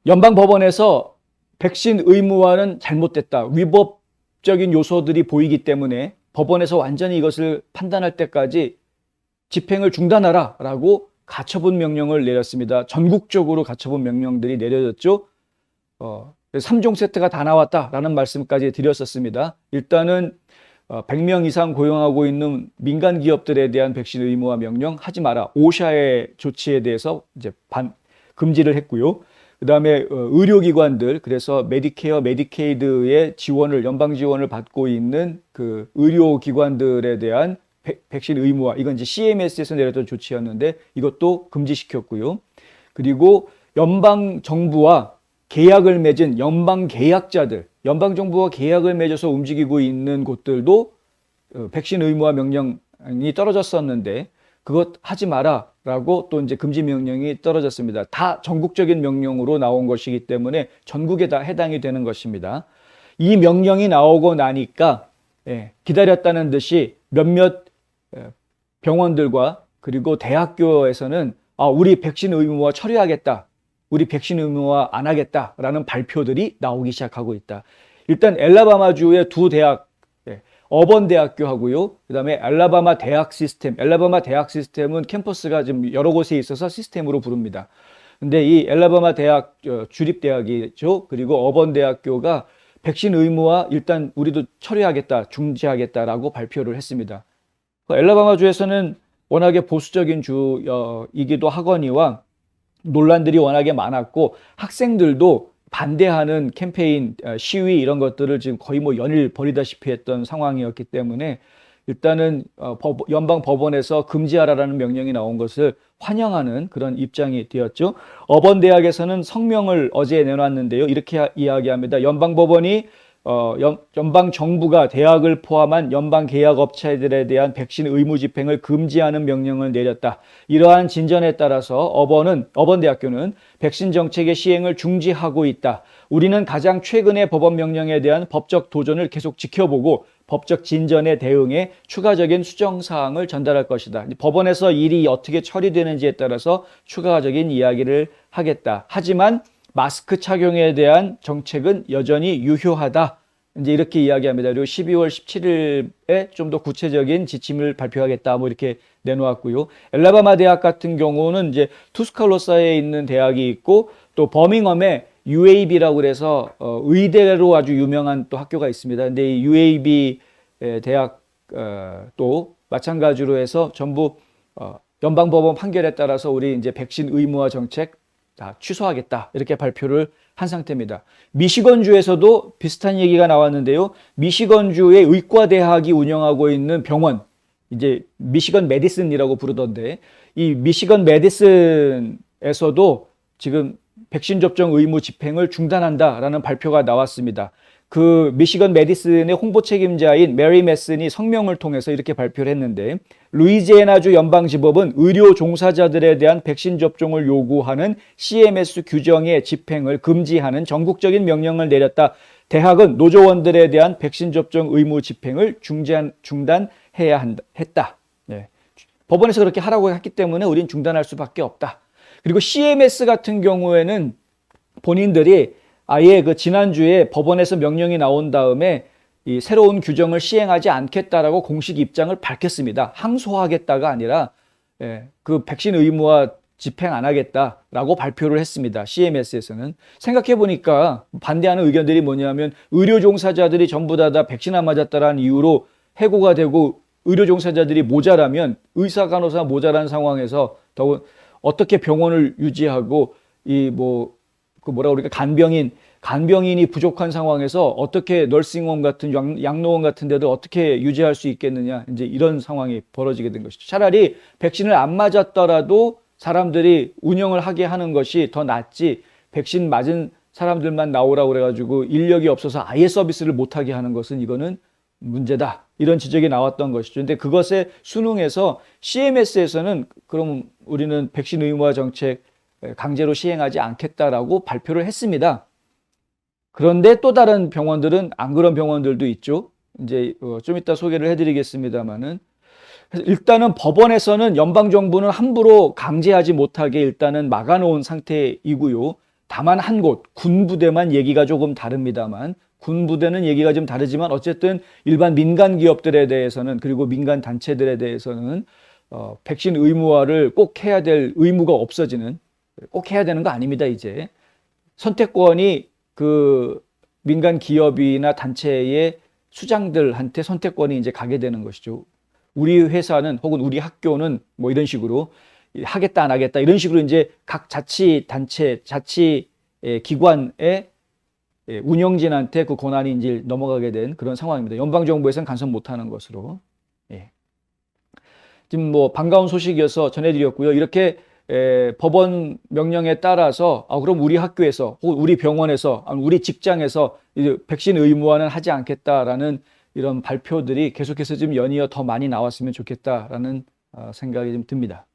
연방법원에서 백신 의무화는 잘못됐다, 위법적인 요소들이 보이기 때문에 법원에서 완전히 이것을 판단할 때까지 집행을 중단하라 라고 가처분 명령을 내렸습니다. 전국적으로 가처분 명령들이 내려졌죠. 3종 세트가 다 나왔다라는 말씀까지 드렸었습니다. 일단은 100명 이상 고용하고 있는 민간 기업들에 대한 백신 의무화 명령 하지 마라. 오샤의 조치에 대해서 이제 금지를 했고요. 그다음에 의료기관들, 그래서 메디케어, 메디케이드의 지원을, 연방 지원을 받고 있는 그 의료기관들에 대한 백신 의무화, 이건 이제 CMS에서 내렸던 조치였는데 이것도 금지시켰고요. 그리고 연방 정부와 계약을 맺은 연방 계약자들, 연방 정부와 계약을 맺어서 움직이고 있는 곳들도 백신 의무화 명령이 떨어졌었는데 그것 하지 마라 라고 또 이제 금지 명령이 떨어졌습니다. 다 전국적인 명령으로 나온 것이기 때문에 전국에 다 해당이 되는 것입니다. 이 명령이 나오고 나니까 기다렸다는 듯이 몇몇 병원들과 그리고 대학교에서는 우리 백신 의무화 처리하겠다, 우리 백신 의무화 안 하겠다라는 발표들이 나오기 시작하고 있다. 일단 엘라바마주의 두 대학, 어번 대학교하고요, 그 다음에 엘라바마 대학 시스템은 캠퍼스가 지금 여러 곳에 있어서 시스템으로 부릅니다. 근데 이 엘라바마 대학 주립대학이죠. 그리고 어번 대학교가 백신 의무화 일단 우리도 처리하겠다, 중지하겠다라고 발표를 했습니다. 엘라바마주에서는 워낙에 보수적인 주이기도 하거니와 논란들이 워낙에 많았고 학생들도 반대하는 캠페인, 시위 이런 것들을 지금 거의 뭐 연일 벌이다시피 했던 상황이었기 때문에 일단은 연방 법원에서 금지하라라는 명령이 나온 것을 환영하는 그런 입장이 되었죠. 어번 대학에서는 성명을 어제 내놨는데요. 이렇게 이야기합니다. 연방 법원이 연방 정부가 대학을 포함한 연방 계약 업체들에 대한 백신 의무 집행을 금지하는 명령을 내렸다. 이러한 진전에 따라서 어번 대학교는 백신 정책의 시행을 중지하고 있다. 우리는 가장 최근의 법원 명령에 대한 법적 도전을 계속 지켜보고 법적 진전에 대응해 추가적인 수정 사항을 전달할 것이다. 법원에서 일이 어떻게 처리되는지에 따라서 추가적인 이야기를 하겠다. 하지만 마스크 착용에 대한 정책은 여전히 유효하다. 이제 이렇게 이야기합니다. 그리고 12월 17일에 좀 더 구체적인 지침을 발표하겠다. 뭐 이렇게 내놓았고요. 엘라바마 대학 같은 경우는 이제 투스칼로사에 있는 대학이 있고 또 버밍엄에 UAB라고 그래서 의대로 아주 유명한 또 학교가 있습니다. 근데 이 UAB 대학 또 마찬가지로 해서 전부 연방법원 판결에 따라서 우리 이제 백신 의무화 정책 다 취소하겠다 이렇게 발표를 한 상태입니다. 미시건주에서도 비슷한 얘기가 나왔는데요. 미시건주의 의과대학이 운영하고 있는 병원, 이제 미시건 메디슨이라고 부르던데 이 미시건 메디슨에서도 지금 백신 접종 의무 집행을 중단한다라는 발표가 나왔습니다. 그 미시건 메디슨의 홍보 책임자인 메리 메슨이 성명을 통해서 이렇게 발표를 했는데 루이지애나주 연방지법은 의료 종사자들에 대한 백신 접종을 요구하는 CMS 규정의 집행을 금지하는 전국적인 명령을 내렸다. 대학은 노조원들에 대한 백신 접종 의무 집행을 중단해야 했다. 법원에서 그렇게 하라고 했기 때문에 우린 중단할 수밖에 없다. 그리고 CMS 같은 경우에는 본인들이 아예 그 지난주에 법원에서 명령이 나온 다음에 이 새로운 규정을 시행하지 않겠다라고 공식 입장을 밝혔습니다. 항소하겠다가 아니라 그 백신 의무화 집행 안 하겠다라고 발표를 했습니다. CMS에서는. 생각해 보니까 반대하는 의견들이 뭐냐면 의료 종사자들이 전부 다 백신 안 맞았다라는 이유로 해고가 되고 의료 종사자들이 모자라면 의사 간호사 모자란 상황에서 더욱 어떻게 병원을 유지하고 간병인이 부족한 상황에서 어떻게 널싱홈 같은 양로원 같은 데도 어떻게 유지할 수 있겠느냐, 이제 이런 상황이 벌어지게 된 것이죠. 차라리 백신을 안 맞았더라도 사람들이 운영을 하게 하는 것이 더 낫지, 백신 맞은 사람들만 나오라고 그래가지고 인력이 없어서 아예 서비스를 못하게 하는 것은 이거는 문제다, 이런 지적이 나왔던 것이죠. 근데 그것에 순응해서 CMS에서는 그럼 우리는 백신 의무화 정책 강제로 시행하지 않겠다라고 발표를 했습니다. 그런데 또 다른 병원들은 안 그런 병원들도 있죠. 이제 좀 이따 소개를 해드리겠습니다만은, 일단은 법원에서는 연방정부는 함부로 강제하지 못하게 일단은 막아놓은 상태이고요. 다만 한 곳, 군부대만 얘기가 조금 다릅니다만, 군부대는 얘기가 좀 다르지만 어쨌든 일반 민간 기업들에 대해서는, 그리고 민간 단체들에 대해서는 백신 의무화를 꼭 해야 될 의무가 없어지는, 꼭 해야 되는 거 아닙니다. 이제 선택권이 그 민간 기업이나 단체의 수장들한테 선택권이 이제 가게 되는 것이죠. 우리 회사는 혹은 우리 학교는 뭐 이런 식으로 하겠다 안 하겠다 이런 식으로 이제 각 자치단체, 자치기관의 운영진한테 그 권한이 이제 넘어가게 된 그런 상황입니다. 연방정부에서는 간섭 못하는 것으로. 예. 지금 뭐 반가운 소식이어서 전해드렸고요. 이렇게 법원 명령에 따라서 그럼 우리 학교에서 혹은 우리 병원에서 우리 직장에서 이제 백신 의무화는 하지 않겠다라는 이런 발표들이 계속해서 좀 연이어 더 많이 나왔으면 좋겠다라는 생각이 좀 듭니다.